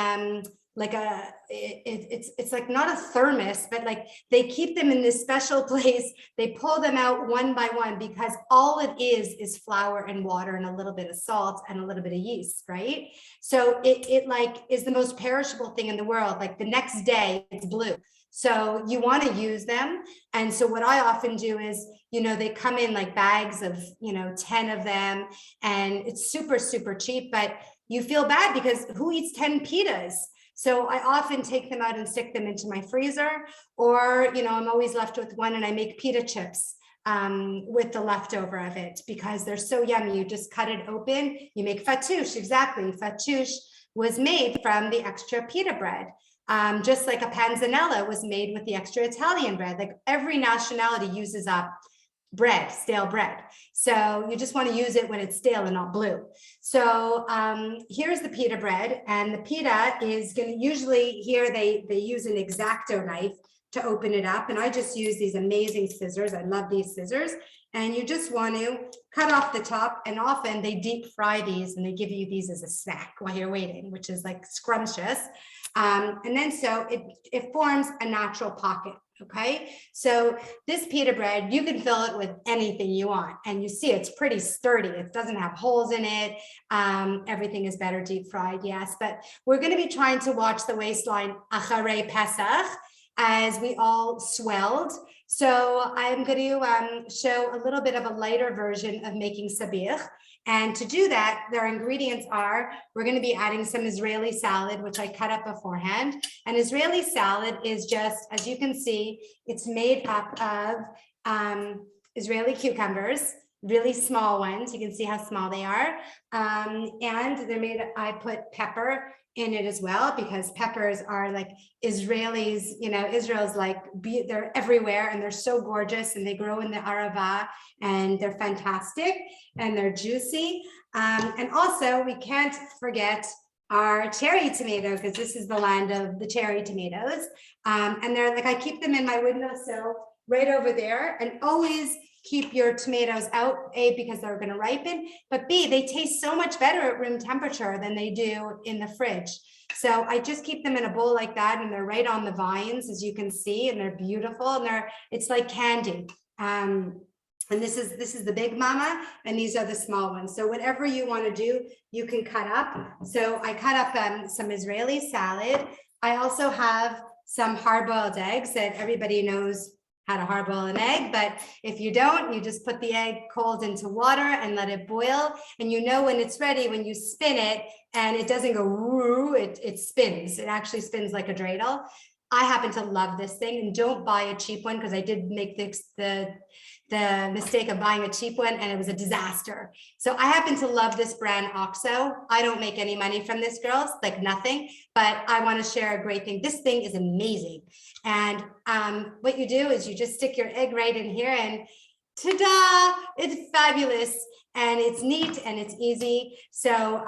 it's like not a thermos, but like they keep them in this special place. They pull them out one by one, because all it is flour and water and a little bit of salt and a little bit of yeast, right? So it like is the most perishable thing in the world. Like the next day it's blue. So you want to use them. And so what I often do is, they come in like bags of, 10 of them, and it's super, super cheap, but you feel bad because who eats 10 pitas? So I often take them out and stick them into my freezer, or, I'm always left with one, and I make pita chips with the leftover of it, because they're so yummy. You just cut it open, you make fattoush. Exactly. Fattoush was made from the extra pita bread. Just like a panzanella was made with the extra Italian bread. Like every nationality uses up bread, stale bread. So you just want to use it when it's stale and not blue. So here's the pita bread, and the pita is going to usually here they use an X-Acto knife to open it up. And I just use these amazing scissors. I love these scissors. And you just want to cut off the top, and often they deep fry these and they give you these as a snack while you're waiting, which is like scrumptious. And then so it forms a natural pocket. Okay, so this pita bread, you can fill it with anything you want, and you see it's pretty sturdy. It doesn't have holes in it. Everything is better deep fried, yes, but we're going to be trying to watch the waistline acharei Pesach as we all swelled. So I'm going to show a little bit of a lighter version of making sabich. And to do that, their ingredients are, we're going to be adding some Israeli salad, which I cut up beforehand. And Israeli salad is just, as you can see, it's made up of Israeli cucumbers, really small ones. You can see how small they are. And they're made, I put pepper in it as well, because peppers are like Israelis, Israel's like, they're everywhere, and they're so gorgeous, and they grow in the Arava, and they're fantastic, and they're juicy. And also we can't forget our cherry tomato, because this is the land of the cherry tomatoes. And they're like, I keep them in my windowsill right over there, and always keep your tomatoes out, A, because they're going to ripen, but B, they taste so much better at room temperature than they do in the fridge. So I just keep them in a bowl like that, and they're right on the vines, as you can see, and they're beautiful, and it's like candy. And this is the big mama, and these are the small ones. So whatever you want to do, you can cut up. So I cut up some Israeli salad. I also have some hard-boiled eggs that everybody knows how to hard boil an egg, but if you don't, you just put the egg cold into water and let it boil. And you know when it's ready, when you spin it and it doesn't go woo, it spins. It actually spins like a dreidel. I happen to love this thing, and don't buy a cheap one, because I did make the mistake of buying a cheap one and it was a disaster. So I happen to love this brand OXO. I don't make any money from this, girls, like nothing, but I want to share a great thing. This thing is amazing. And what you do is you just stick your egg right in here and ta-da, it's fabulous. And it's neat and it's easy. So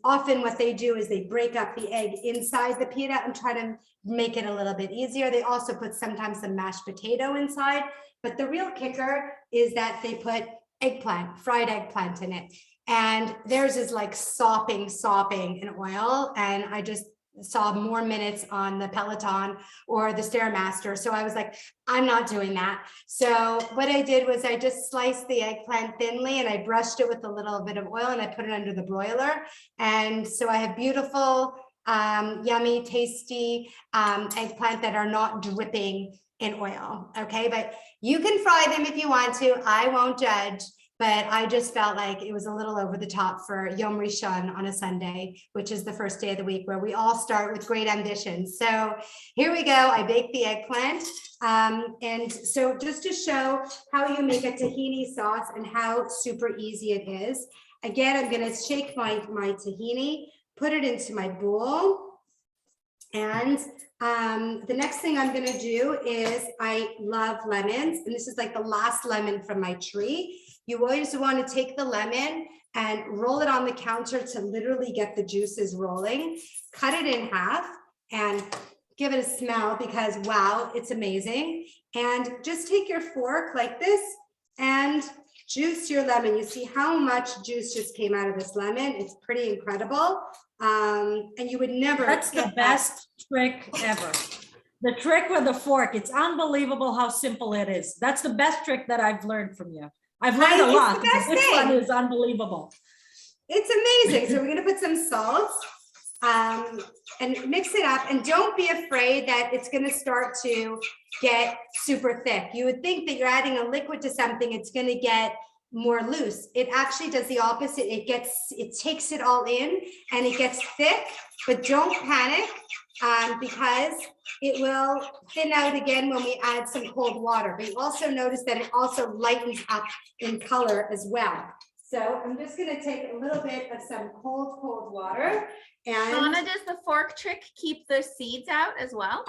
often what they do is they break up the egg inside the pita and try to make it a little bit easier. They also put sometimes some mashed potato inside, but the real kicker is that they put eggplant, fried eggplant in it. And theirs is like sopping in oil. And I just saw more minutes on the Peloton or the Stairmaster. So I was like, I'm not doing that. So what I did was I just sliced the eggplant thinly and I brushed it with a little bit of oil and I put it under the broiler. And so I have beautiful, yummy, tasty eggplant that are not dripping in oil. Okay, but you can fry them if you want to. I won't judge. But I just felt like it was a little over the top for Yom Rishon on a Sunday, which is the first day of the week where we all start with great ambitions. So here we go. I baked the eggplant. And so just to show how you make a tahini sauce and how super easy it is. Again, I'm going to shake my tahini, put it into my bowl. And the next thing I'm going to do is I love lemons. And this is like the last lemon from my tree. You always want to take the lemon and roll it on the counter to literally get the juices rolling. Cut it in half and give it a smell because, wow, it's amazing. And just take your fork like this and juice your lemon. You see how much juice just came out of this lemon. It's pretty incredible. And you would never. That's the best trick ever. The trick with the fork. It's unbelievable how simple it is. That's the best trick that I've learned from you. I've learned a lot. This one is unbelievable. It's amazing. So we're going to put some salt and mix it up. And don't be afraid that it's going to start to get super thick. You would think that you're adding a liquid to something, it's going to get more loose. It actually does the opposite. It takes it all in and it gets thick, but don't panic because it will thin out again when we add some cold water. But you also notice that it also lightens up in color as well. So I'm just going to take a little bit of some cold water. And Shawna, does the fork trick keep the seeds out as well?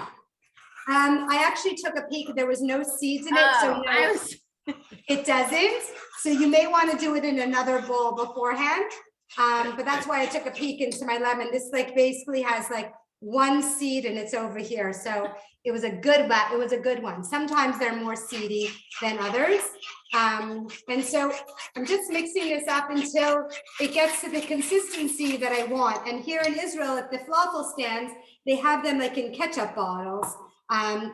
I actually took a peek. There was no seeds in it, so no, it doesn't. So you may want to do it in another bowl beforehand. But that's why I took a peek into my lemon. This like basically has like one seed and it's over here. So it was a good one. Sometimes they're more seedy than others. And so I'm just mixing this up until it gets to the consistency that I want. And here in Israel, at the falafel stands, they have them like in ketchup bottles,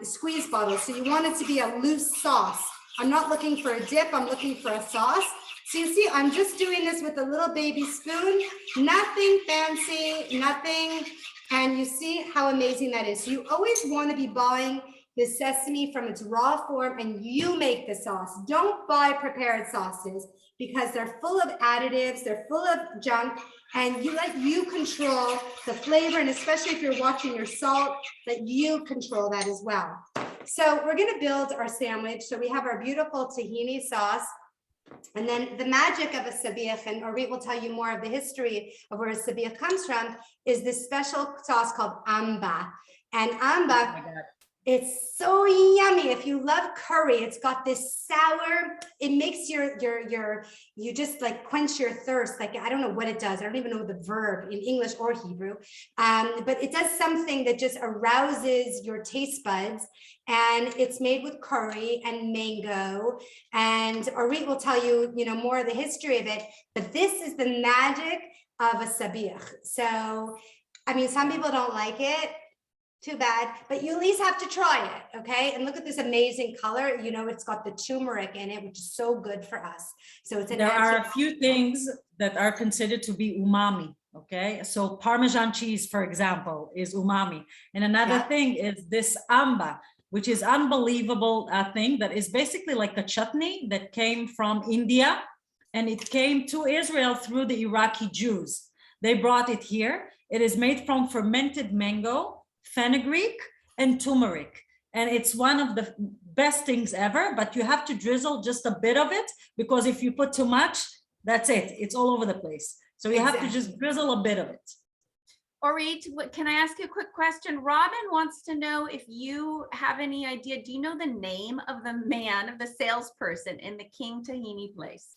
squeeze bottles. So you want it to be a loose sauce. I'm not looking for a dip, I'm looking for a sauce. So you see, I'm just doing this with a little baby spoon, nothing fancy, nothing. And you see how amazing that is. So you always want to be buying the sesame from its raw form and you make the sauce. Don't buy prepared sauces because they're full of additives, they're full of junk, and you control the flavor, and especially if you're watching your salt, that you control that as well. So we're going to build our sandwich. So we have our beautiful tahini sauce. And then the magic of a sabich, and Orit will tell you more of the history of where a sabich comes from, is this special sauce called amba. And amba, it's so yummy. If you love curry, it's got this sour, it makes you just like quench your thirst. Like, I don't know what it does. I don't even know the verb in English or Hebrew, but it does something that just arouses your taste buds. And it's made with curry and mango. And Orit will tell you, more of the history of it. But this is the magic of a sabich. So, I mean, some people don't like it. Too bad, but you at least have to try it, okay? And look at this amazing color. It's got the turmeric in it, which is so good for us. So it's there are a few things that are considered to be umami, okay? So Parmesan cheese, for example, is umami. And another thing is this amba. which is unbelievable thing that is basically like a chutney that came from India, and it came to Israel through the Iraqi Jews. They brought it here. It is made from fermented mango, fenugreek, and turmeric. And it's one of the best things ever, but you have to drizzle just a bit of it, because if you put too much, that's it. It's all over the place. So you have to just drizzle a bit of it. Orit, can I ask you a quick question? Robin wants to know if you have any idea, do you know the name of the man, of the salesperson in the King Tahini place?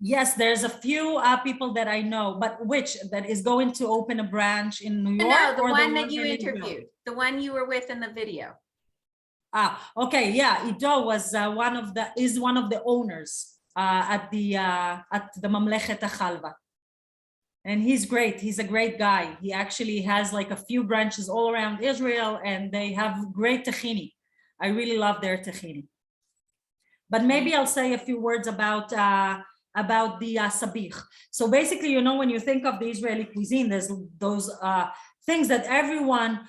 Yes, there's a few people that I know, but which that is going to open a branch in New York? No, the or one that you in Israel? interviewed, the one you were with in the video. Okay, yeah, Ido was one of the owners at the Mamlechet HaChalva. And he's great. He's a great guy. He actually has like a few branches all around Israel, and they have great tahini. I really love their tahini. But maybe I'll say a few words about the sabich. So basically, you know, when you think of the Israeli cuisine, there's those things that everyone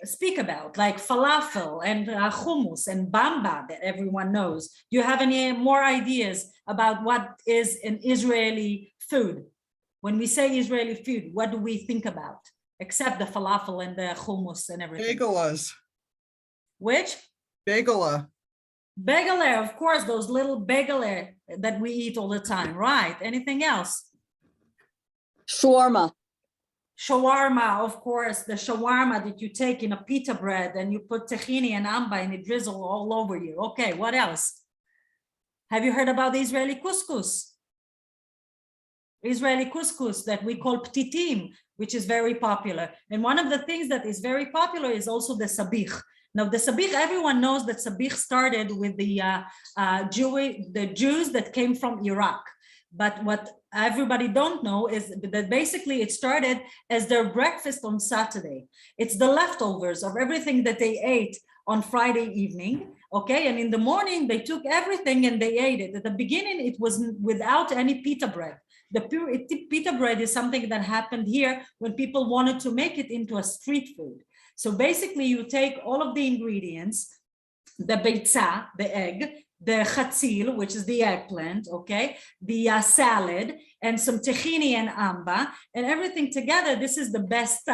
speak about, like falafel and hummus and bamba that everyone knows. Do you have any more ideas about what is an Israeli food? When we say Israeli food, what do we think about? Except the falafel and the hummus and everything. Bagelas. Which? Bagela. Bagel, of course, those little bagel that we eat all the time, right? Anything else? Shawarma. Shawarma, of course, the shawarma that you take in a pita bread and you put tahini and amba and it drizzle all over you. Okay, what else? Have you heard about the Israeli couscous? Israeli couscous that we call ptitim, which is very popular. And one of the things that is very popular is also the sabich. Now, the sabich, everyone knows that sabich started with the Jews that came from Iraq. But what everybody don't know is that basically it started as their breakfast on Saturday. It's the leftovers of everything that they ate on Friday evening, okay? And in the morning, they took everything and they ate it. At the beginning, it was without any pita bread. The pita bread is something that happened here when people wanted to make it into a street food. So basically, you take all of the ingredients, the beitza, the egg, the chatzil, which is the eggplant, okay, the salad, and some tahini and amba, and everything together. This is the best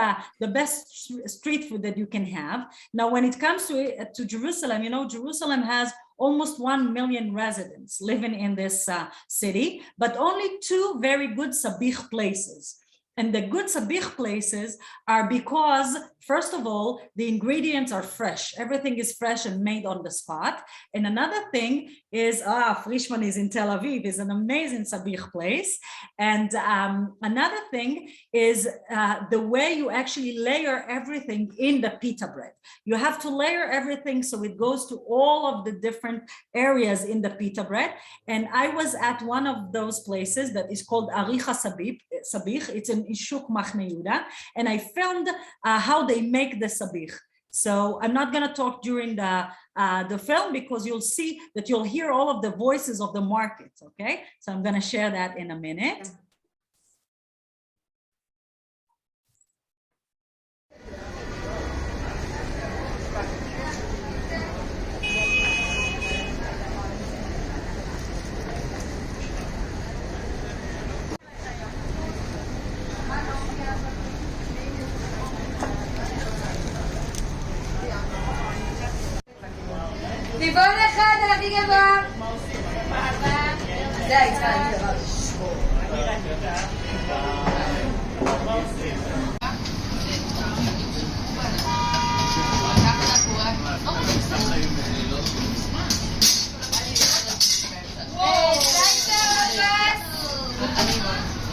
street food that you can have. Now, when it comes to Jerusalem, you know, Jerusalem has almost 1 million residents living in this city, but only 2 very good sabich places. And the good sabich places are because, first of all, the ingredients are fresh. Everything is fresh and made on the spot. And another thing is, Frischman is in Tel Aviv, is an amazing sabich place. And another thing is the way you actually layer everything in the pita bread. You have to layer everything so it goes to all of the different areas in the pita bread. And I was at one of those places that is called Aricha Sabich. It's in Ishuk Machne Yehuda, and I filmed how they make the sabich. So I'm not going to talk during the film because you'll see that you'll hear all of the voices of the market. Okay, so I'm going to share that in a minute. רבעון אחד על הכי גבוה. זה היצחק דבר.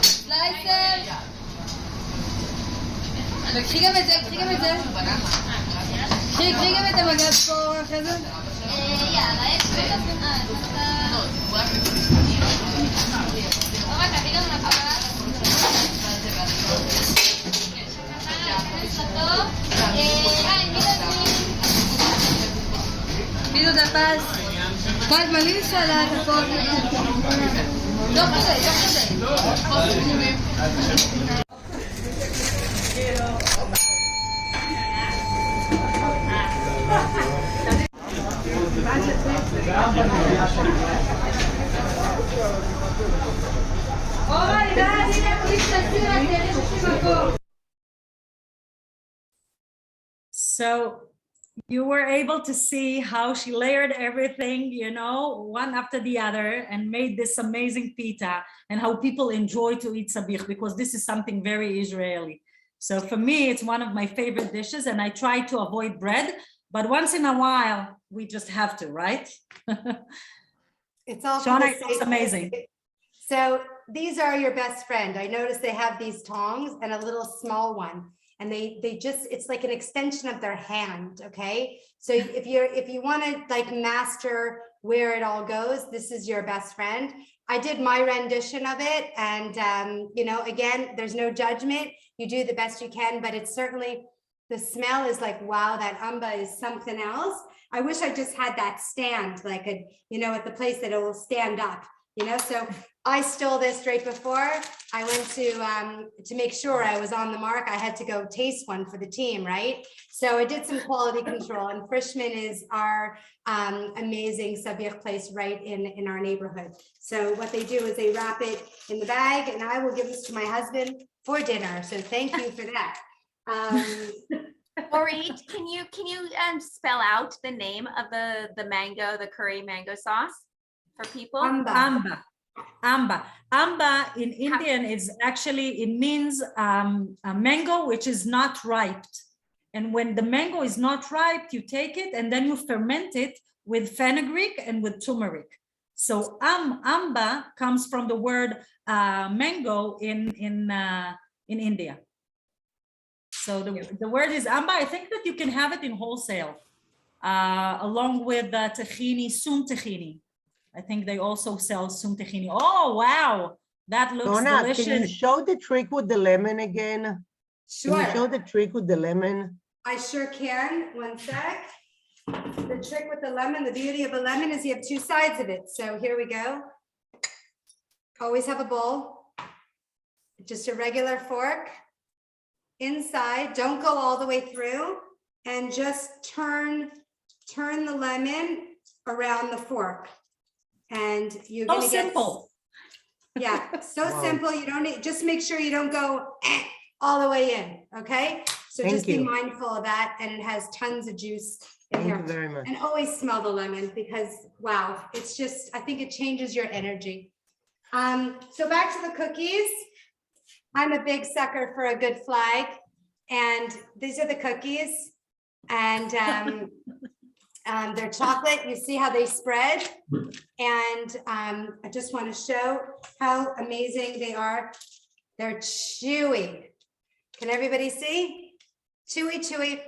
סלייסר. וקחי גם את זה, קחי גם את זה. קחי גם את המגז פה אחרי זה. יאללה, יש לי את תביא גם לפרס. פידו את הפס. קל מלאים סלט, הכל. לא כזה, לא כזה. So you were able to see how she layered everything, you know, one after the other, and made this amazing pita, and how people enjoy to eat sabich, because this is something very Israeli. So for me, it's one of my favorite dishes, and I try to avoid bread, but once in a while, we just have to, right? It's all for Shawna, the it looks sake- amazing. So these are your best friend. I noticed they have these tongs and a little small one. And they just, it's like an extension of their hand, okay? So if you want to like master where it all goes, this is your best friend. I did my rendition of it, and you know, again, there's no judgment. You do the best you can, but it's certainly, the smell is like, wow, that amba is something else. I wish I just had that stand, like a, you know, at the place that it will stand up, you know? So I stole this right before I went to make sure I was on the mark. I had to go taste one for the team, right? So I did some quality control, and Frischman is our amazing sabich place right in our neighborhood. So what they do is they wrap it in the bag, and I will give this to my husband for dinner. So thank you for that. Orit, can you spell out the name of the mango, the curry mango sauce for people? Amba. Amba in Indian is actually, it means a mango which is not ripe. And when the mango is not ripe, you take it and then you ferment it with fenugreek and with turmeric. So amba comes from the word mango in India. So the word is amba. I think that you can have it in wholesale, along with tahini, sum tahini. I think they also sell sum tahini. Oh, wow. That looks Shawna, delicious. can you show the trick with the lemon again? Sure. Can you show the trick with the lemon? I sure can. One sec. The trick with the lemon, the beauty of a lemon is you have two sides of it. So here we go. Always have a bowl. Just a regular fork. Inside, don't go all the way through, and just turn the lemon around the fork. And you're gonna get simple. Yeah, so Wow. simple. You don't need, just make sure you don't go all the way in, okay? So Thank just be you. mindful of that, and it has tons of juice in Thank here. you very much. And always smell the lemon, because wow, it's just, I think it changes your energy. So back to the cookies. I'm a big sucker for a good flag, and these are the cookies, and they're chocolate. You see how they spread, and I just want to show how amazing they are. They're chewy. Can everybody see? Chewy, chewy.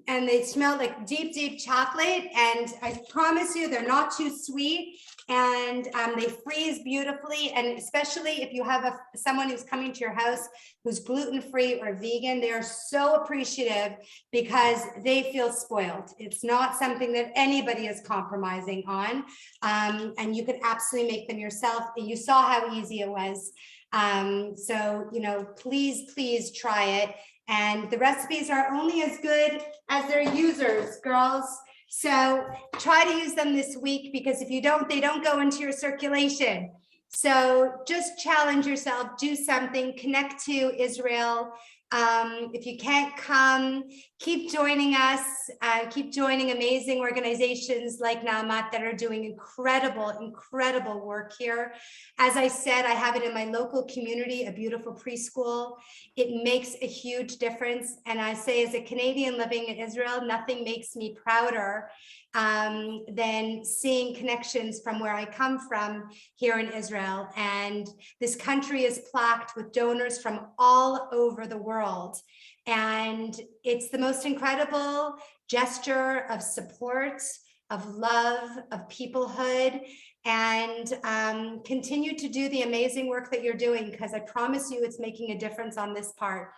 And they smell like deep, deep chocolate. And I promise you, they're not too sweet. And they freeze beautifully. And especially if you have someone who's coming to your house who's gluten-free or vegan, they are so appreciative because they feel spoiled. It's not something that anybody is compromising on. And you could absolutely make them yourself. You saw how easy it was. So, you know, please, please try it. And the recipes are only as good as their users, girls. So try to use them this week, because if you don't, they don't go into your circulation. So just challenge yourself, do something, connect to Israel. If you can't come, keep joining us, keep joining amazing organizations like Naamat that are doing incredible, incredible work here. As I said, I have it in my local community, a beautiful preschool. It makes a huge difference. And I say, as a Canadian living in Israel, nothing makes me prouder than seeing connections from where I come from here in Israel. And this country is plagued with donors from all over the world. And it's the most incredible gesture of support, of love, of peoplehood, and continue to do the amazing work that you're doing, because I promise you it's making a difference on this part.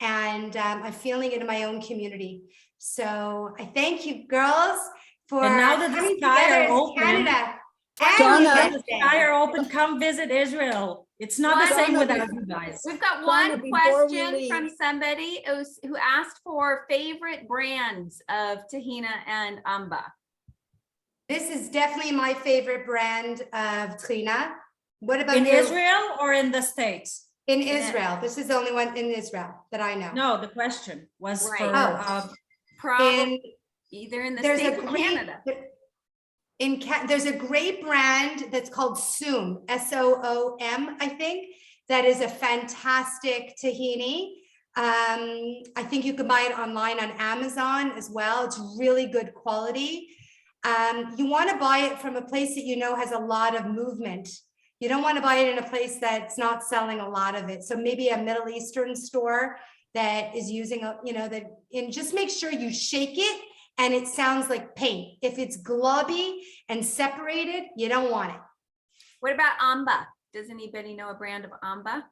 And I'm feeling it in my own community. So I thank you, girls, for And now that the coming sky together are as open, Canada. Shawna, And the USA. sky are open, come visit Israel. It's not the same without you guys. We've got Shawna, one before we question leave- from somebody who asked for favorite brands of tahina and amba. This is definitely my favorite brand of trina. What about In you? Israel or in the States? In Israel. This is the only one in Israel that I know. No, the question was Right. for, Oh. Probably either in the There's States a or great, Canada. there's a great brand that's called Soom, S-O-O-M, I think, that is a fantastic tahini. I think you can buy it online on Amazon as well. It's really good quality. You want to buy it from a place that you know has a lot of movement. You don't want to buy it in a place that's not selling a lot of it. So maybe a Middle Eastern store that is using, and just make sure you shake it and it sounds like paint. If it's globby and separated, you don't want it. What about Amba? Does anybody know a brand of Amba?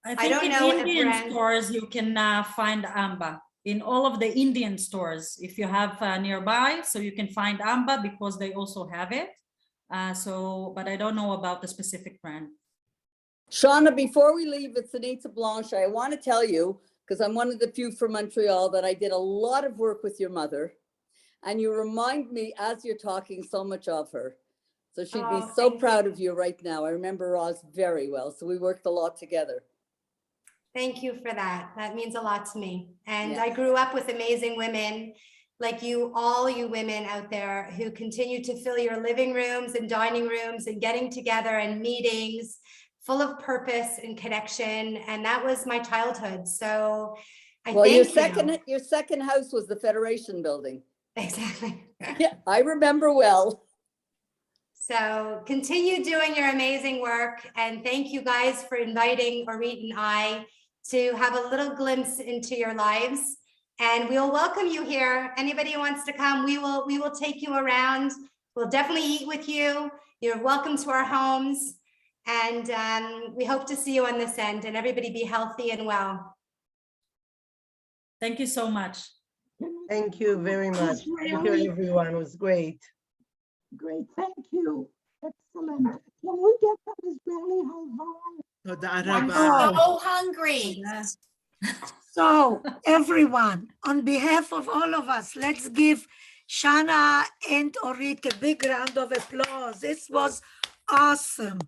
I think don't in know a Indian brand. stores, you can find Amba. In all of the Indian stores, if you have nearby, so you can find Amba because they also have it. But I don't know about the specific brand. Shawna, before we leave with Sanita Blanche, I want to tell you, because I'm one of the few from Montreal, that I did a lot of work with your mother. And you remind me, as you're talking, so much of her. So she'd be so proud of you right now. I remember Roz very well. So we worked a lot together. Thank you for that. That means a lot to me. And Yeah. I grew up with amazing women like you, all you women out there who continue to fill your living rooms and dining rooms and getting together and meetings full of purpose and connection. And that was my childhood. So I Well, thank your second house was the Federation building. Exactly. Yeah, I remember well. So continue doing your amazing work. And thank you guys for inviting Orit and I to have a little glimpse into your lives. And we'll welcome you here. Anybody who wants to come, we will take you around. We'll definitely eat with you. You're welcome to our homes. And we hope to see you on this end, and everybody be healthy and well. Thank you so much. Thank you very much. Thank you, everyone. It was great. Great, thank you. Excellent. Can we get some Israeli I'm halva? so hungry. So, everyone, on behalf of all of us, let's give Shawna and Orit a big round of applause. This was awesome.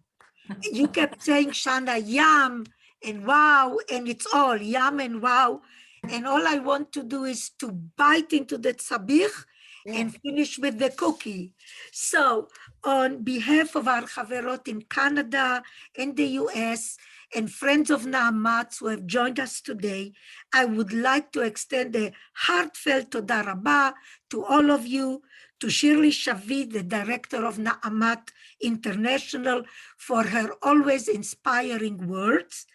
You kept saying, Shawna, yum and wow, and it's all yum and wow. And all I want to do is to bite into the sabich and finish with the cookie. So on behalf of our Chaverot in Canada and the US and friends of Na'amatz who have joined us today, I would like to extend a heartfelt toda rabah to all of you, to Shirley Shavid, the director of Na'amat International, for her always inspiring words.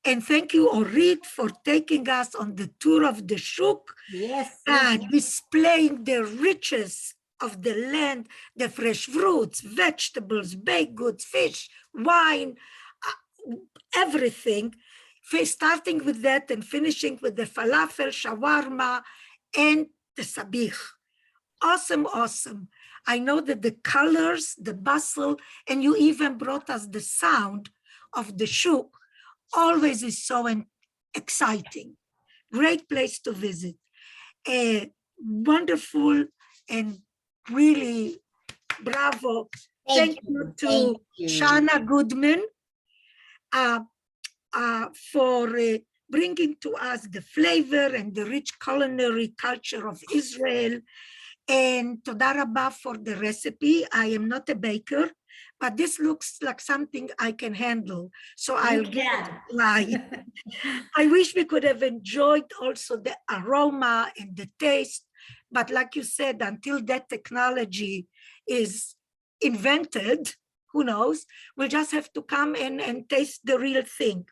And thank you, Orit, for taking us on the tour of the shuk, displaying the riches of the land, the fresh fruits, vegetables, baked goods, fish, wine, everything, starting with that and finishing with the falafel, shawarma, and the sabich. Awesome, awesome. I know that the colors, the bustle, and you even brought us the sound of the shuk always is so exciting. Great place to visit. Wonderful and really bravo. Thank you to Shawna Goodman for bringing to us the flavor and the rich culinary culture of Israel. And toda rabah for the recipe. I am not a baker, but this looks like something I can handle. So I'll give it a try. I wish we could have enjoyed also the aroma and the taste. But like you said, until that technology is invented, who knows, we'll just have to come in and taste the real thing.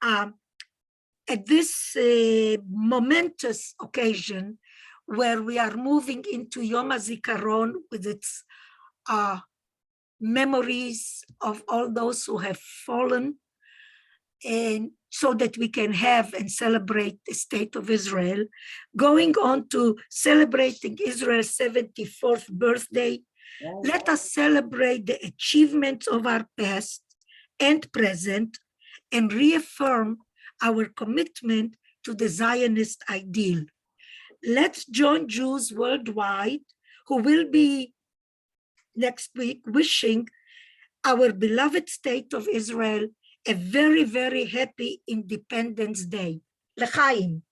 At this momentous occasion, where we are moving into Yom HaZikaron with its memories of all those who have fallen, and so that we can have and celebrate the state of Israel, going on to celebrating Israel's 74th birthday, let us celebrate the achievements of our past and present and reaffirm our commitment to the Zionist ideal. Let's join Jews worldwide who will be next week wishing our beloved state of Israel a very, very happy Independence Day. L'chaim.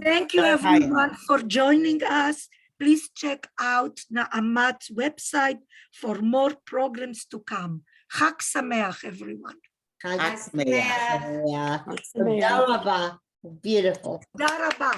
Thank you everyone for joining us. Please check out Na'amat's website for more programs to come. Chag Sameach, everyone. Sameach. תודה רבה. Beautiful. תודה רבה.